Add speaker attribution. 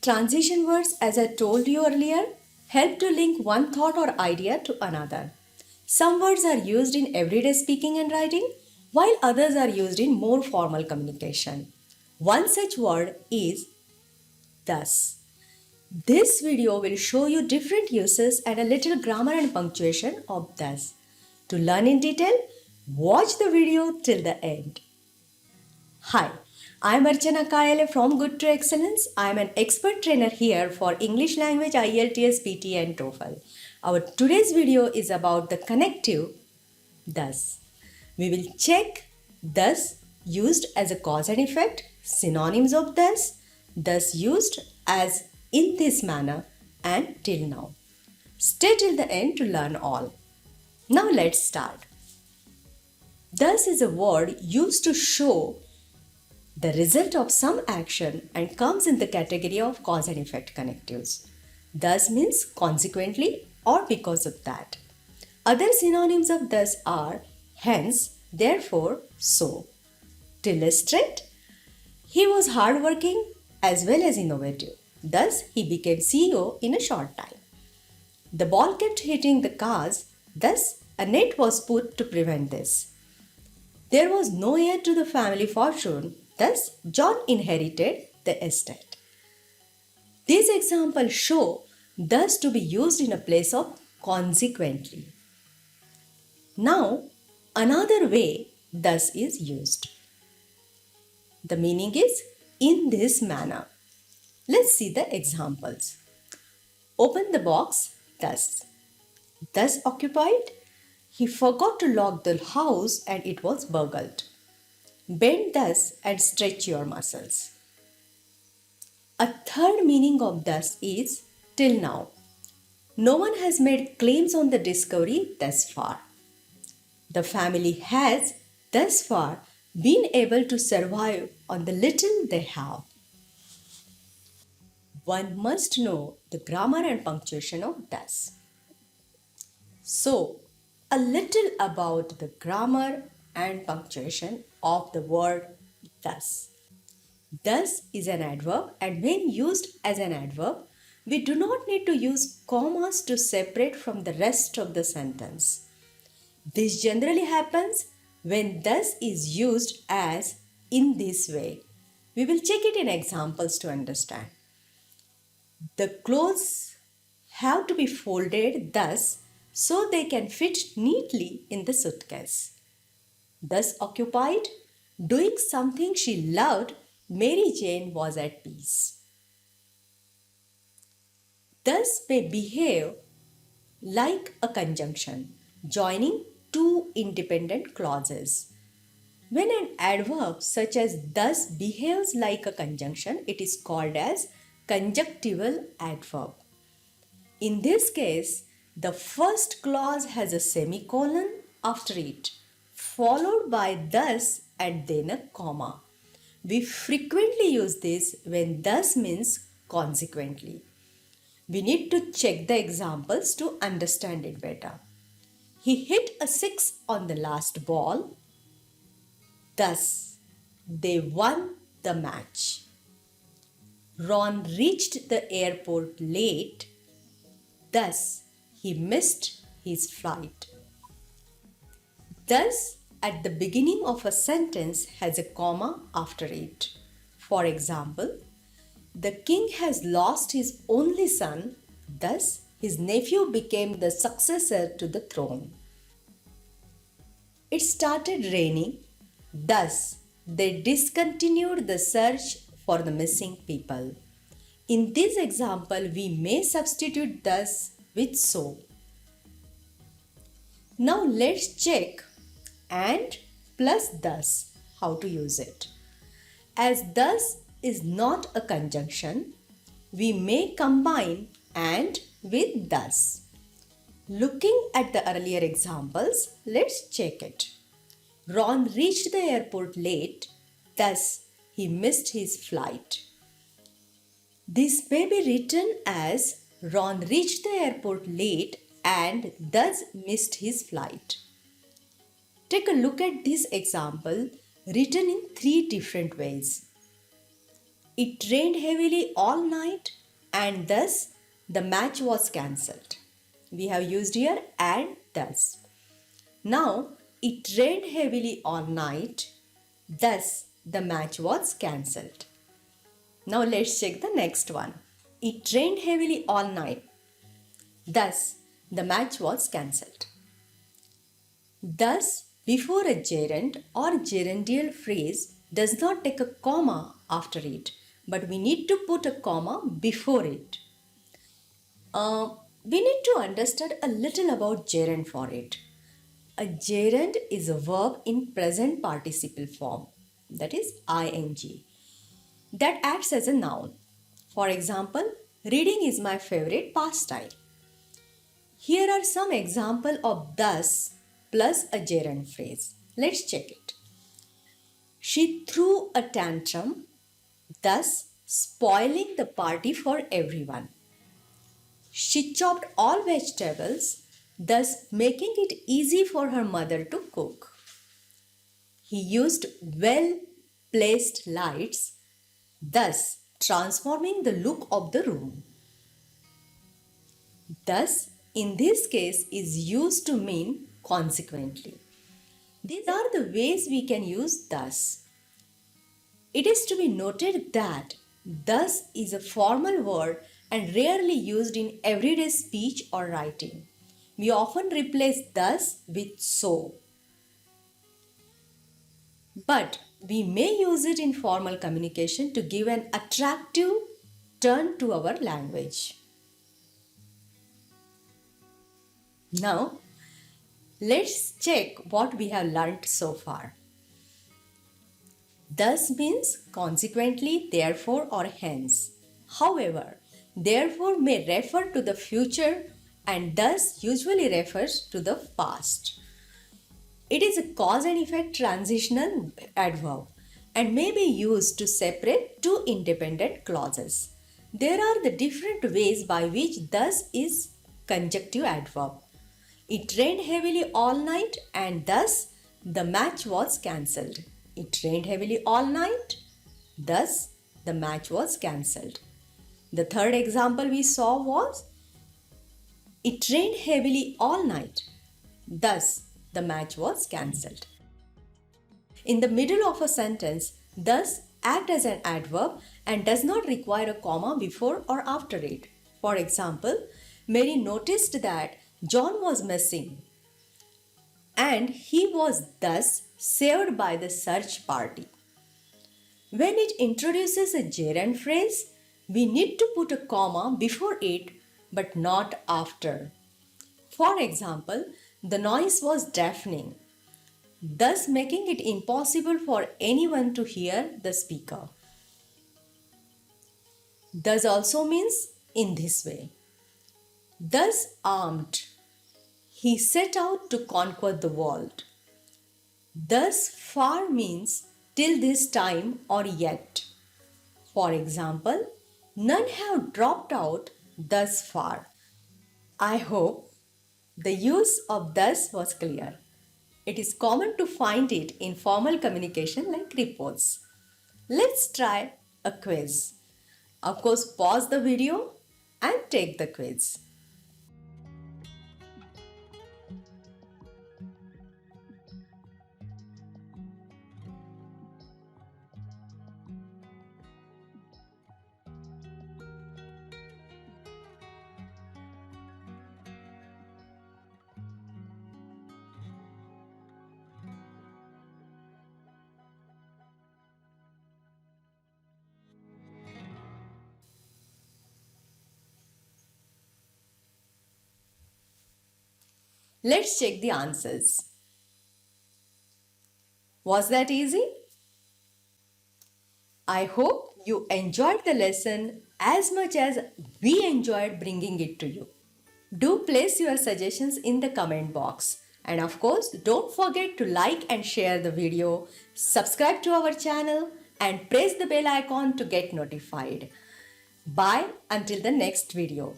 Speaker 1: Transition words, as I told you earlier, help to link one thought or idea to another. Some words are used in everyday speaking and writing, while others are used in more formal communication. One such word is thus. This video will show you different uses and a little grammar and punctuation of thus. To learn in detail, watch the video till the end. Hi, I am Archana Kayale from Good to Excellence. I am an expert trainer here for English language, IELTS, PT and TOEFL. Our today's video is about the connective thus. We will check thus used as a cause and effect, synonyms of thus used as in this manner and till now. Stay till the end to learn all. Now let's start. Thus is a word used to show the result of some action and comes in the category of cause and effect connectives. Thus means consequently or because of that. Other synonyms of thus are hence, therefore, so. To illustrate, he was hardworking as well as innovative. Thus, he became CEO in a short time. The ball kept hitting the cars, thus a net was put to prevent this. There was no heir to the family fortune, thus John inherited the estate. These examples show thus to be used in a place of consequently. Now, another way thus is used. The meaning is in this manner. Let's see the examples. Open the box thus. Thus occupied, he forgot to lock the house and it was burgled. Bend thus and stretch your muscles. A third meaning of thus is till now. No one has made claims on the discovery thus far. The family has thus far been able to survive on the little they have. One must know the grammar and punctuation of thus. So, a little about the grammar and punctuation of the word thus. Thus is an adverb, and when used as an adverb, we do not need to use commas to separate from the rest of the sentence. This generally happens when thus is used as in this way. We will check it in examples to understand. The clothes have to be folded thus so they can fit neatly in the suitcase. Thus occupied, doing something she loved, Mary Jane was at peace. Thus may behave like a conjunction, joining two independent clauses. When an adverb such as thus behaves like a conjunction, it is called as conjunctival adverb. In this case, the first clause has a semicolon after it, followed by thus and then a comma. We frequently use this when thus means consequently. We need to check the examples to understand it better. He hit a 6 on the last ball. Thus, they won the match. Ron reached the airport late. Thus, he missed his flight. Thus, at the beginning of a sentence has a comma after it. For example, the king has lost his only son, thus his nephew became the successor to the throne. It started raining, thus they discontinued the search for the missing people. In this example, we may substitute thus with so. Now let's check and plus thus, how to use it. As thus is not a conjunction, we may combine and with thus. Looking at the earlier examples, let's check it. Ron reached the airport late, thus he missed his flight. This may be written as Ron reached the airport late and thus missed his flight. Take a look at this example written in 3 different ways. It rained heavily all night and thus the match was cancelled. We have used here and thus. Now, it rained heavily all night, thus the match was cancelled. Now let's check the next one. It rained heavily all night, thus the match was cancelled. Thus, before a gerund or gerundial phrase does not take a comma after it, but we need to put a comma before it. We need to understand a little about gerund for it. A gerund is a verb in present participle form, that is ing, that acts as a noun. For example, reading is my favorite pastime. Here are some examples of thus plus a gerund phrase. Let's check it. She threw a tantrum, thus spoiling the party for everyone. She chopped all vegetables, thus making it easy for her mother to cook. He used well-placed lights, thus transforming the look of the room. Thus, in this case, is used to mean consequently. These are the ways we can use thus. It is to be noted that thus is a formal word and rarely used in everyday speech or writing. We often replace thus with so. But we may use it in formal communication to give an attractive turn to our language. Now, let's check what we have learnt so far. Thus means consequently, therefore, or hence. However, therefore may refer to the future and thus usually refers to the past. It is a cause and effect transitional adverb and may be used to separate two independent clauses. There are the different ways by which thus is conjunctive adverb. It rained heavily all night and thus the match was cancelled. It rained heavily all night, thus the match was cancelled. The third example we saw was it rained heavily all night, thus the match was cancelled. In the middle of a sentence, thus act as an adverb and does not require a comma before or after it. For example, Mary noticed that John was missing and he was thus saved by the search party. When it introduces a gerund phrase, we need to put a comma before it but not after. For example, the noise was deafening, thus making it impossible for anyone to hear the speaker. Thus also means in this way. Thus armed, he set out to conquer the world. Thus far means till this time or yet. For example, none have dropped out thus far. I hope the use of thus was clear. It is common to find it in formal communication like reports. Let's try a quiz. Of course, pause the video and take the quiz. Let's check the answers. Was that easy? I hope you enjoyed the lesson as much as we enjoyed bringing it to you. Do place your suggestions in the comment box. And of course, don't forget to like and share the video, subscribe to our channel and press the bell icon to get notified. Bye until the next video.